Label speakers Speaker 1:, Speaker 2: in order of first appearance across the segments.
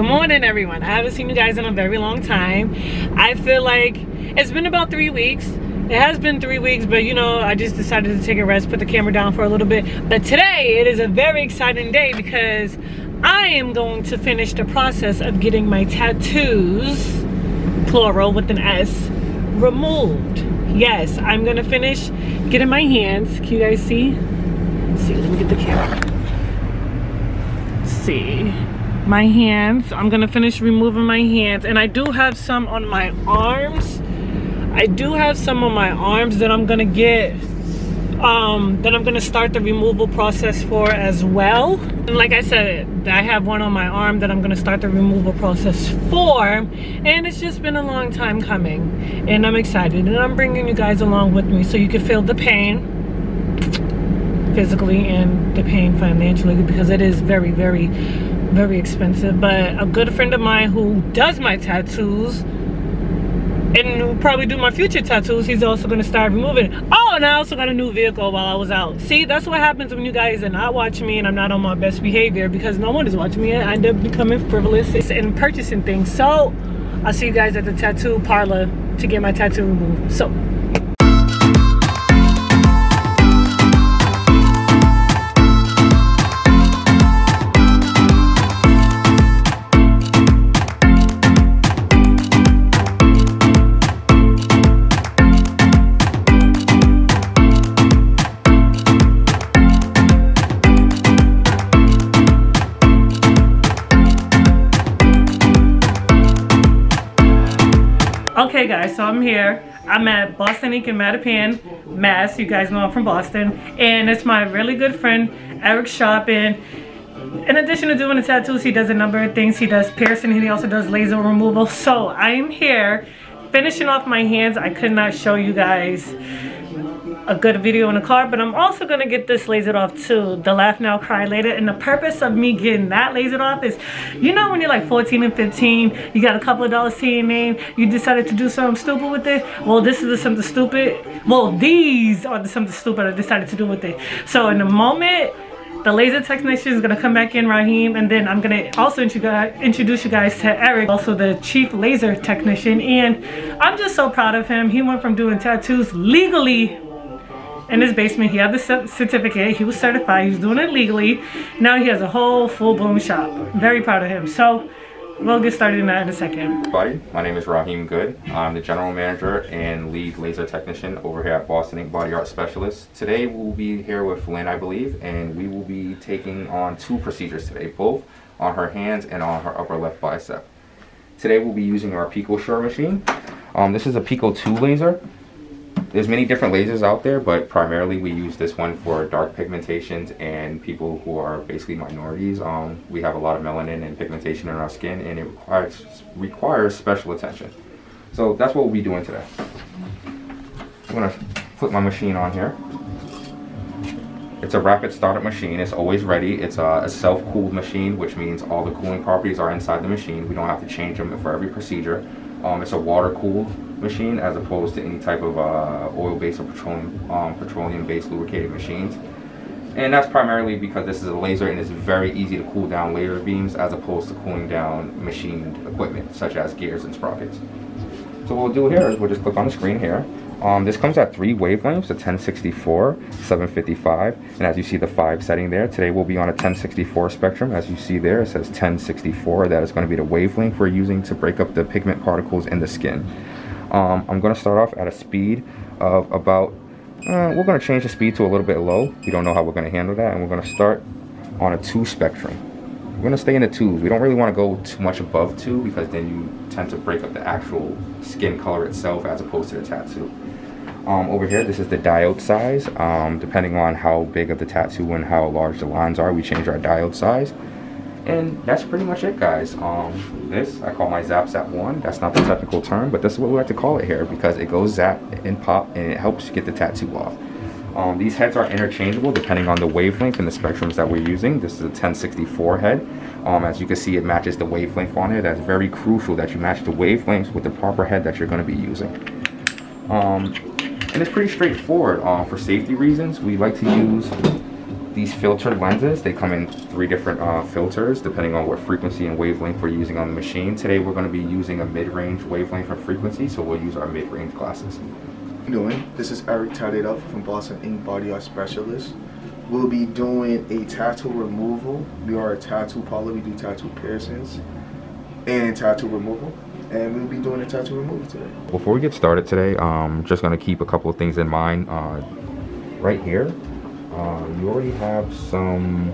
Speaker 1: morning, everyone. I haven't seen you guys in a very long time. I feel like it's been about 3 weeks. It has been 3 weeks, but you know, I just decided to take a rest, put the camera down for a little bit. But today, it is a very exciting day because I am going to finish the process of getting my tattoos, plural with an S, removed. Yes, I'm gonna finish getting my hands. Can you guys see? Let's see, let me get the camera. Let's see. My hands, I'm gonna finish removing my hands, and I do have some on my arms. I do have some on my arms that I'm gonna get, that I'm gonna start the removal process for as well. And like I said, I have one on my arm that I'm gonna start the removal process for, and it's just been a long time coming, and I'm excited, and I'm bringing you guys along with me so you can feel the pain physically and the pain financially, because it is very, very, very expensive. But a good friend of mine who does my tattoos and will probably do my future tattoos, he's also going to start removing it. Oh, and I also got a new vehicle while I was out. See, that's what happens when you guys are not watching me and I'm not on my best behavior, because no one is watching me. I end up becoming frivolous and purchasing things. So I'll see you guys at the tattoo parlor to get my tattoo removed. So okay guys, so I'm here. I'm at Boston Ink in Mattapan, Mass. You guys know I'm from Boston. And it's my really good friend, Eric's shop. And in addition to doing the tattoos, he does a number of things. He does piercing, and he also does laser removal. So I'm here finishing off my hands. I could not show you guys a good video in the car, but I'm also gonna get this lasered off too, the laugh now cry later. And the purpose of me getting that lasered off is, you know, when you're like 14 and 15, you got a couple of dollars to your name, you decided to do something stupid with it. Well, this is the something stupid. Well, these are the something stupid I decided to do with it. So in a moment, the laser technician is gonna come back in, Raheem, and then I'm gonna also introduce you guys to Eric, also the chief laser technician. And I'm just so proud of him. He went from doing tattoos legally in his basement. He had the certificate, he was certified, he was doing it legally. Now he has a whole full-blown shop. Very proud of him. So we'll get started in that in a second.
Speaker 2: Everybody, my name is Raheem Good. I'm the general manager and lead laser technician over here at Boston Ink Body Art Specialist. Today we'll be here with Lynn, I believe, and we will be taking on 2 procedures today, both on her hands and on her upper left bicep. Today we'll be using our Pico Sure machine. This is a Pico 2 laser. There's many different lasers out there, but primarily we use this one for dark pigmentations and people who are basically minorities. We have a lot of melanin and pigmentation in our skin, and it requires special attention. So that's what we'll be doing today. I'm gonna flip my machine on here. It's a rapid startup machine. It's always ready. It's a self-cooled machine, which means all the cooling properties are inside the machine. We don't have to change them for every procedure. It's a water-cooled machine as opposed to any type of oil-based or petroleum-based lubricated machines. And that's primarily because this is a laser and it's very easy to cool down laser beams as opposed to cooling down machined equipment such as gears and sprockets. So what we'll do here is we'll just click on the screen here. This comes at 3 wavelengths, a 1064, 755, and as you see the 5 setting there, today we'll be on a 1064 spectrum. As you see there, it says 1064. That is going to be the wavelength we're using to break up the pigment particles in the skin. I'm going to start off at a speed of about, we're going to change the speed to a little bit low. We don't know how we're going to handle that, and we're going to start on a 2 spectrum. We're going to stay in the 2s. We don't really want to go too much above 2 because then you tend to break up the actual skin color itself as opposed to the tattoo. Over here, this is the diode size. Depending on how big of the tattoo and how large the lines are, we change our diode size. And that's pretty much it, guys. This I call my zap 1. That's not the technical term, but this is what we like to call it here because it goes zap and pop and it helps get the tattoo off. These heads are interchangeable depending on the wavelength and the spectrums that we're using. This is a 1064 head. As you can see, it matches the wavelength on it. That's very crucial that you match the wavelengths with the proper head that you're going to be using. And it's pretty straightforward. For safety reasons, we like to use these filtered lenses, they come in 3 different filters depending on what frequency and wavelength we're using on the machine. Today we're going to be using a mid-range wavelength and frequency, so we'll use our mid-range glasses.
Speaker 3: How you doing? This is Eric Tatted Up from Boston Ink Body Art Specialist. We'll be doing a tattoo removal. We are a tattoo parlor. We do tattoo piercings and tattoo removal. And we'll be doing a tattoo removal today.
Speaker 2: Before we get started today, I'm just going to keep a couple of things in mind. Right here, you already have some,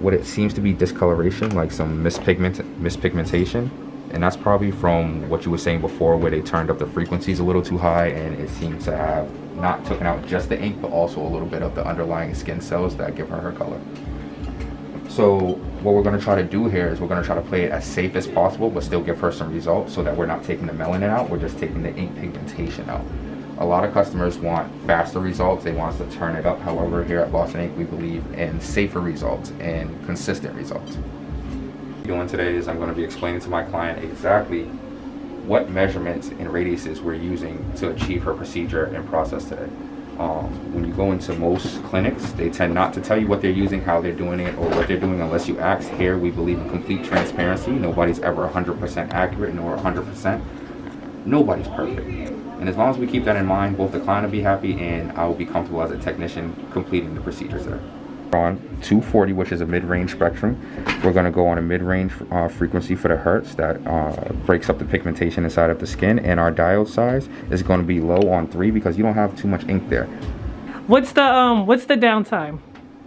Speaker 2: what it seems to be discoloration, like some mispigmentation. And that's probably from what you were saying before, where they turned up the frequencies a little too high, and it seems to have not taken out just the ink, but also a little bit of the underlying skin cells that give her color. So what we're going to try to do here is we're going to try to play it as safe as possible, but still give her some results, so that we're not taking the melanin out, we're just taking the ink pigmentation out. A lot of customers want faster results, they want us to turn it up. However, here at Boston Ink, we believe in safer results and consistent results. What I'm doing today is I'm going to be explaining to my client exactly what measurements and radiuses we're using to achieve her procedure and process today. When you go into most clinics, they tend not to tell you what they're using, how they're doing it, or what they're doing unless you ask. Here, we believe in complete transparency. Nobody's ever 100% accurate, nor 100%. Nobody's perfect. And as long as we keep that in mind, both the client will be happy and I will be comfortable as a technician completing the procedures there. We're on 240, which is a mid-range spectrum. We're going to go on a mid-range frequency for the hertz that breaks up the pigmentation inside of the skin, and our diode size is going to be low on 3 because you don't have too much ink there.
Speaker 1: What's the downtime?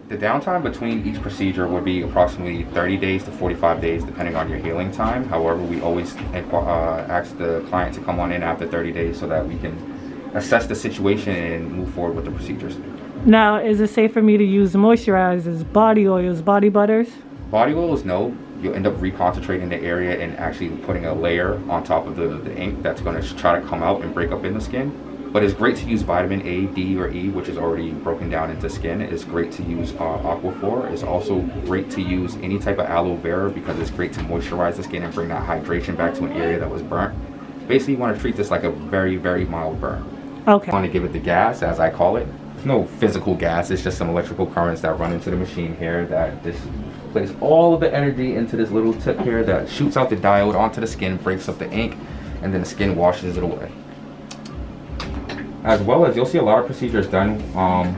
Speaker 2: The downtime between each procedure would be approximately 30 days to 45 days depending on your healing time. However, we always ask the client to come on in after 30 days so that we can assess the situation and move forward with the procedures.
Speaker 1: Now, is it safe for me to use moisturizers, body oils, body butters?
Speaker 2: Body oils, no. You'll end up reconcentrating the area and actually putting a layer on top of the ink that's going to try to come out and break up in the skin. But it's great to use vitamin A, D, or E, which is already broken down into skin. It's great to use Aquaphor. It's also great to use any type of aloe vera because it's great to moisturize the skin and bring that hydration back to an area that was burnt. Basically, you want to treat this like a very, very mild burn.
Speaker 1: Okay.
Speaker 2: I want to give it the gas, as I call it. No physical gas, it's just some electrical currents that run into the machine here that displays all of the energy into this little tip here that shoots out the diode onto the skin, breaks up the ink, and then the skin washes it away. As well as you'll see a lot of procedures done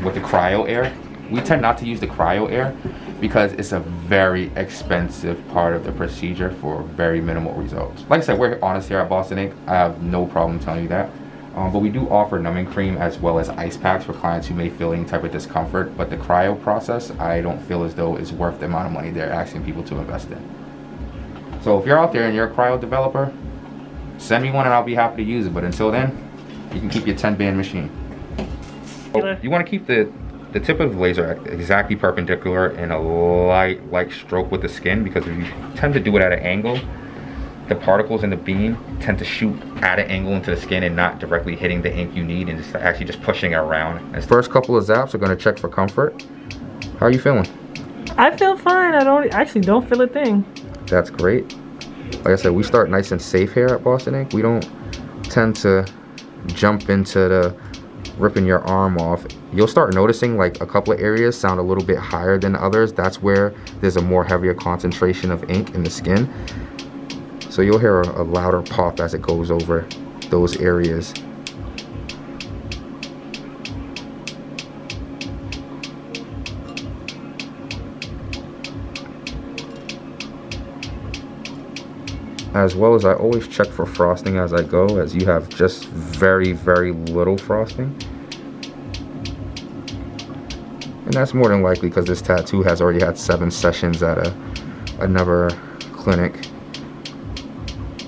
Speaker 2: with the cryo air. We tend not to use the cryo air because it's a very expensive part of the procedure for very minimal results. Like I said, we're honest here at Boston Ink. I have no problem telling you that. But we do offer numbing cream as well as ice packs for clients who may feel any type of discomfort. But the cryo process, I don't feel as though it's worth the amount of money they're asking people to invest in. So if you're out there and you're a cryo developer, send me one and I'll be happy to use it. But until then, you can keep your 10-band machine. You want to keep the tip of the laser exactly perpendicular in a light stroke with the skin, because if you tend to do it at an angle, the particles in the beam tend to shoot at an angle into the skin and not directly hitting the ink you need, and it's actually just pushing it around. And first couple of zaps are going to check for comfort. How are you feeling?
Speaker 1: I feel fine. I actually don't feel a thing.
Speaker 2: That's great. Like I said, we start nice and safe here at Boston Ink. We don't tend to jump into the ripping your arm off. You'll start noticing like a couple of areas sound a little bit higher than others. That's where there's a more heavier concentration of ink in the skin. So you'll hear a louder pop as it goes over those areas. As well as I always check for frosting as I go, as you have just very, very little frosting. And that's more than likely because this tattoo has already had 7 sessions at another clinic,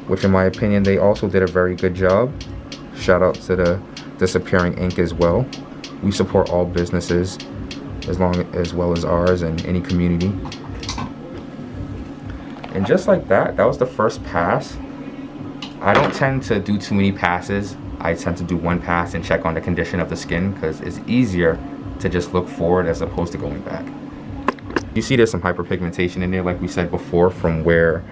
Speaker 2: which in my opinion, they also did a very good job. Shout out to the Disappearing Ink as well. We support all businesses as well as ours and any community. And just like that was the first pass. I don't tend to do too many passes. I tend to do one pass and check on the condition of the skin because it's easier to just look forward as opposed to going back. You see there's some hyperpigmentation in there, like we said before, from where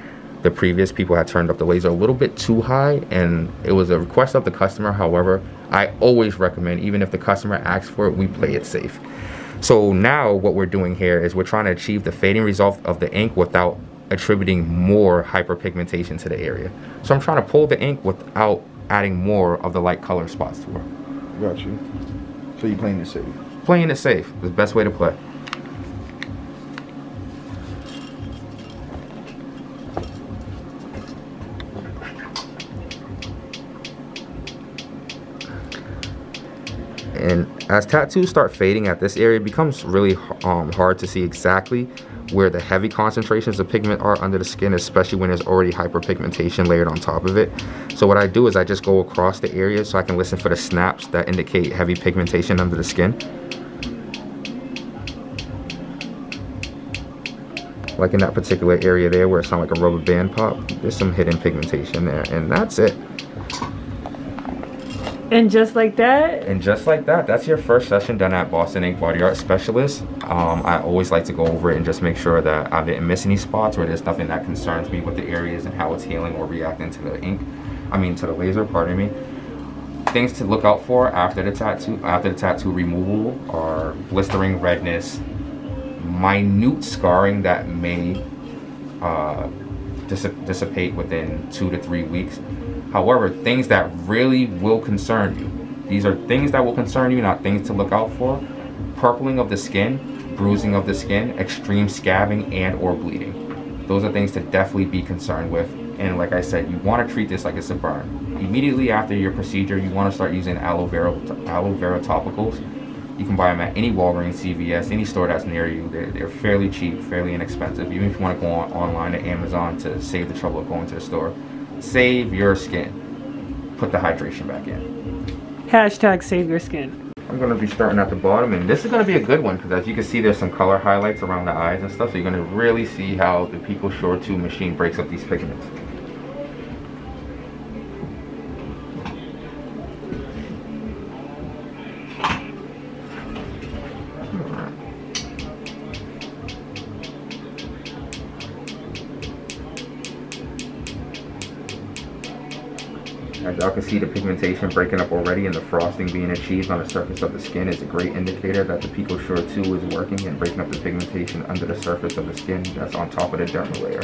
Speaker 2: the previous people had turned up the laser a little bit too high, and it was a request of the customer. However, I always recommend, even if the customer asks for it, we play it safe. So now what we're doing here is we're trying to achieve the fading result of the ink without attributing more hyperpigmentation to the area. So I'm trying to pull the ink without adding more of the light color spots to her.
Speaker 3: Got you. So you're playing it safe.
Speaker 2: Playing it safe, the best way to play. And as tattoos start fading at this area, it becomes really hard to see exactly where the heavy concentrations of pigment are under the skin, especially when there's already hyperpigmentation layered on top of it. So what I do is I just go across the area so I can listen for the snaps that indicate heavy pigmentation under the skin. Like in that particular area there where it sounds like a rubber band pop, there's some hidden pigmentation there, and that's it.
Speaker 1: And just like that?
Speaker 2: And just like that, that's your first session done at Boston Ink Body Art Specialist. I always like to go over it and just make sure that I didn't miss any spots or there's nothing that concerns me with the areas and how it's healing or reacting to the ink. To the laser, pardon me. Things to look out for after the tattoo removal are blistering redness, minute scarring that may dissipate within 2 to 3 weeks. However, things that really will concern you. These are things that will concern you, not things to look out for. Purpling of the skin, bruising of the skin, extreme scabbing, and or bleeding. Those are things to definitely be concerned with. And like I said, you want to treat this like it's a burn. Immediately after your procedure, you want to start using aloe vera topicals. You can buy them at any Walgreens, CVS, any store that's near you. They're fairly cheap, fairly inexpensive. Even if you want to go online to Amazon to save the trouble of going to the store. Save your skin. Put the hydration back in.
Speaker 1: Hashtag save your skin.
Speaker 2: I'm going to be starting at the bottom, and this is going to be a good one because as you can see, there's some color highlights around the eyes and stuff, so you're going to really see how the Pico Shore 2 machine breaks up these pigments. As y'all can see, the pigmentation breaking up already and the frosting being achieved on the surface of the skin is a great indicator that the Pico Shore 2 is working and breaking up the pigmentation under the surface of the skin that's on top of the dermal layer.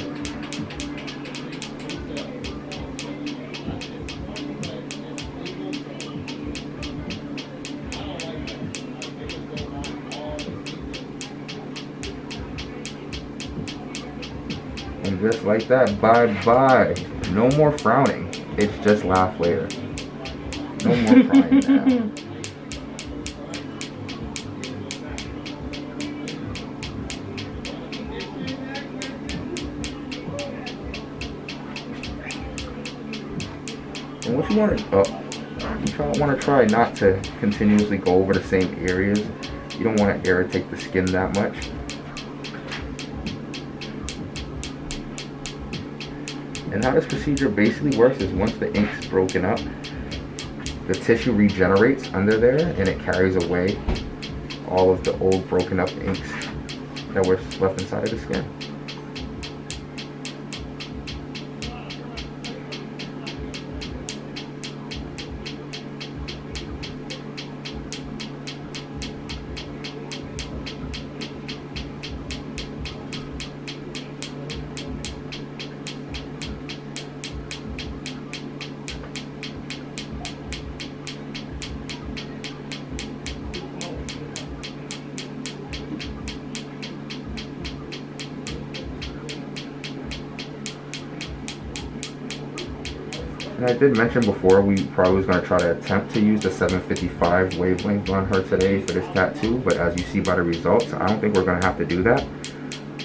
Speaker 2: And just like that, bye-bye. No more frowning. It's just laugh later. No more crying now. And what you want to try not to continuously go over the same areas. You don't want to irritate the skin that much. And how this procedure basically works is once the ink's broken up, the tissue regenerates under there and it carries away all of the old broken up inks that were left inside of the skin. And I did mention before we probably was going to try to attempt to use the 755 wavelength on her today for this tattoo, but as you see by the results, I don't think we're going to have to do that.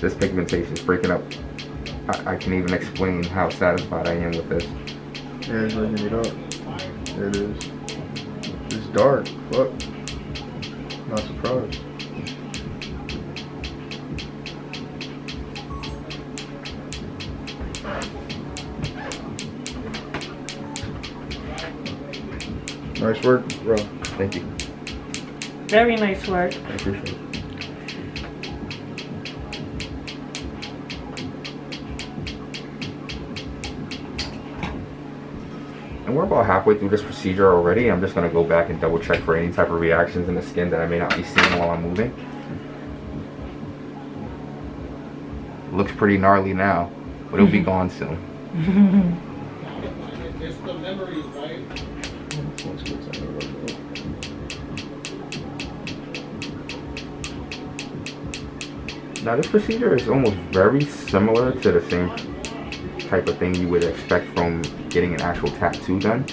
Speaker 2: This pigmentation is breaking up. I can't even explain how satisfied I am with this.
Speaker 3: Yeah, it's breaking it up. There it is. It's dark. Fuck. Not surprised. Nice work, bro.
Speaker 2: Thank you.
Speaker 1: Very nice work.
Speaker 2: I appreciate it. And we're about halfway through this procedure already. I'm just going to go back and double check for any type of reactions in the skin that I may not be seeing while I'm moving. looks pretty gnarly now, but it'll be gone soon.
Speaker 4: It's the memories, right?
Speaker 2: Now this procedure is almost very similar to the same type of thing you would expect from getting an actual tattoo done.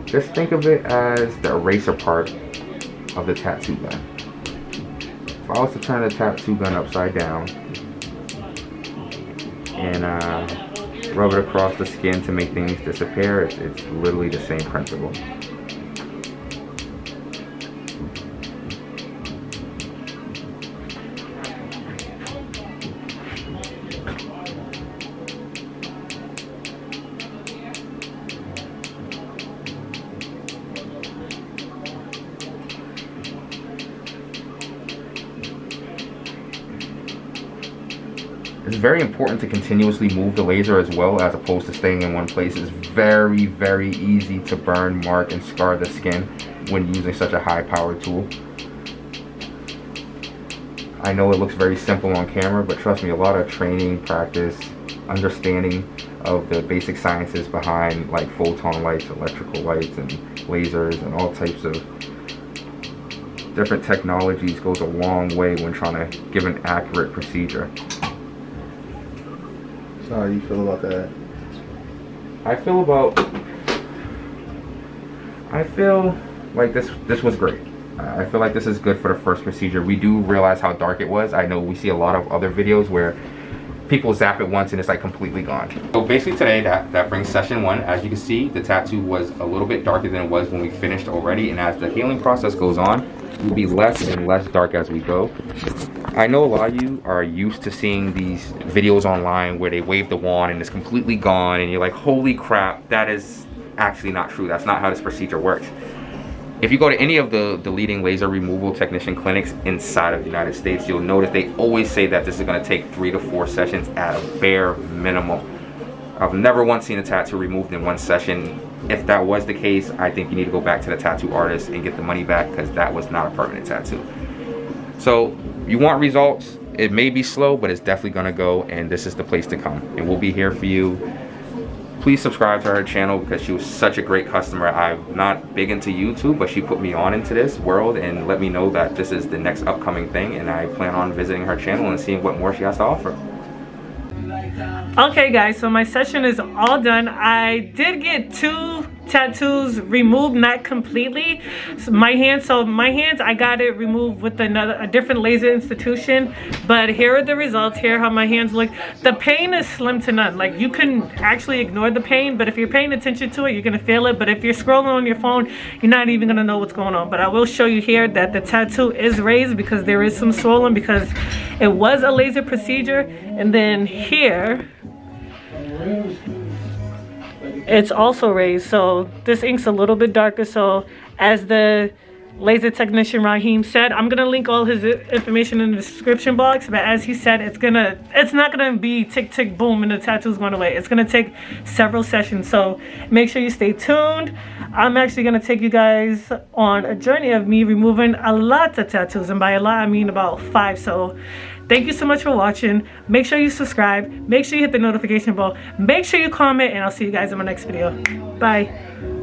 Speaker 2: Just think of it as the eraser part of the tattoo gun. If I was to turn the tattoo gun upside down and rub it across the skin to make things disappear, it's literally the same principle. It's very important to continuously move the laser as well, as opposed to staying in one place. It's very, very easy to burn, mark, and scar the skin when using such a high-powered tool. I know it looks very simple on camera, but trust me, a lot of training, practice, understanding of the basic sciences behind like photon lights, electrical lights, and lasers, and all types of different technologies goes a long way when trying to give an accurate procedure.
Speaker 3: So how do you feel about that?
Speaker 2: I feel like this was great. I feel like this is good for the first procedure. We do realize how dark it was. I know we see a lot of other videos where people zap it once and it's like completely gone. So basically today that brings session 1. As you can see, the tattoo was a little bit darker than it was when we finished already, and as the healing process goes on, it will be less and less dark as we go. I know a lot of you are used to seeing these videos online where they wave the wand and it's completely gone and you're like, holy crap, that is actually not true. That's not how this procedure works. If you go to any of the leading laser removal technician clinics inside of the United States, you'll notice they always say that this is going to take 3 to 4 sessions at a bare minimum. I've never once seen a tattoo removed in 1 session. If that was the case, I think you need to go back to the tattoo artist and get the money back, because that was not a permanent tattoo. So you want results, it may be slow, but it's definitely going to go, and this is the place to come, and we'll be here for you. Please subscribe to her channel because she was such a great customer. I'm not big into YouTube, but she put me on into this world and let me know that this is the next upcoming thing, and I plan on visiting her channel and seeing what more she has to offer.
Speaker 1: Okay guys, so my session is all done. I did get 2 tattoos removed, not completely. So my hands, I got it removed with a different laser institution, but here are the results. Here how my hands look. The pain is slim to none. Like, you can actually ignore the pain, but if you're paying attention to it, you're gonna feel it. But if you're scrolling on your phone, you're not even gonna know what's going on. But I will show you here that the tattoo is raised because there is some swollen because it was a laser procedure. And then here it's also raised, so this ink's a little bit darker. So as the laser technician Raheem said, I'm gonna link all his information in the description box, but as he said, it's not gonna be tick tick boom and the tattoo's going away. It's gonna take several sessions, so make sure you stay tuned. I'm actually gonna take you guys on a journey of me removing a lot of tattoos, and by a lot I mean about 5. So thank you so much for watching. Make sure you subscribe, make sure you hit the notification bell, make sure you comment, and I'll see you guys in my next video. Bye.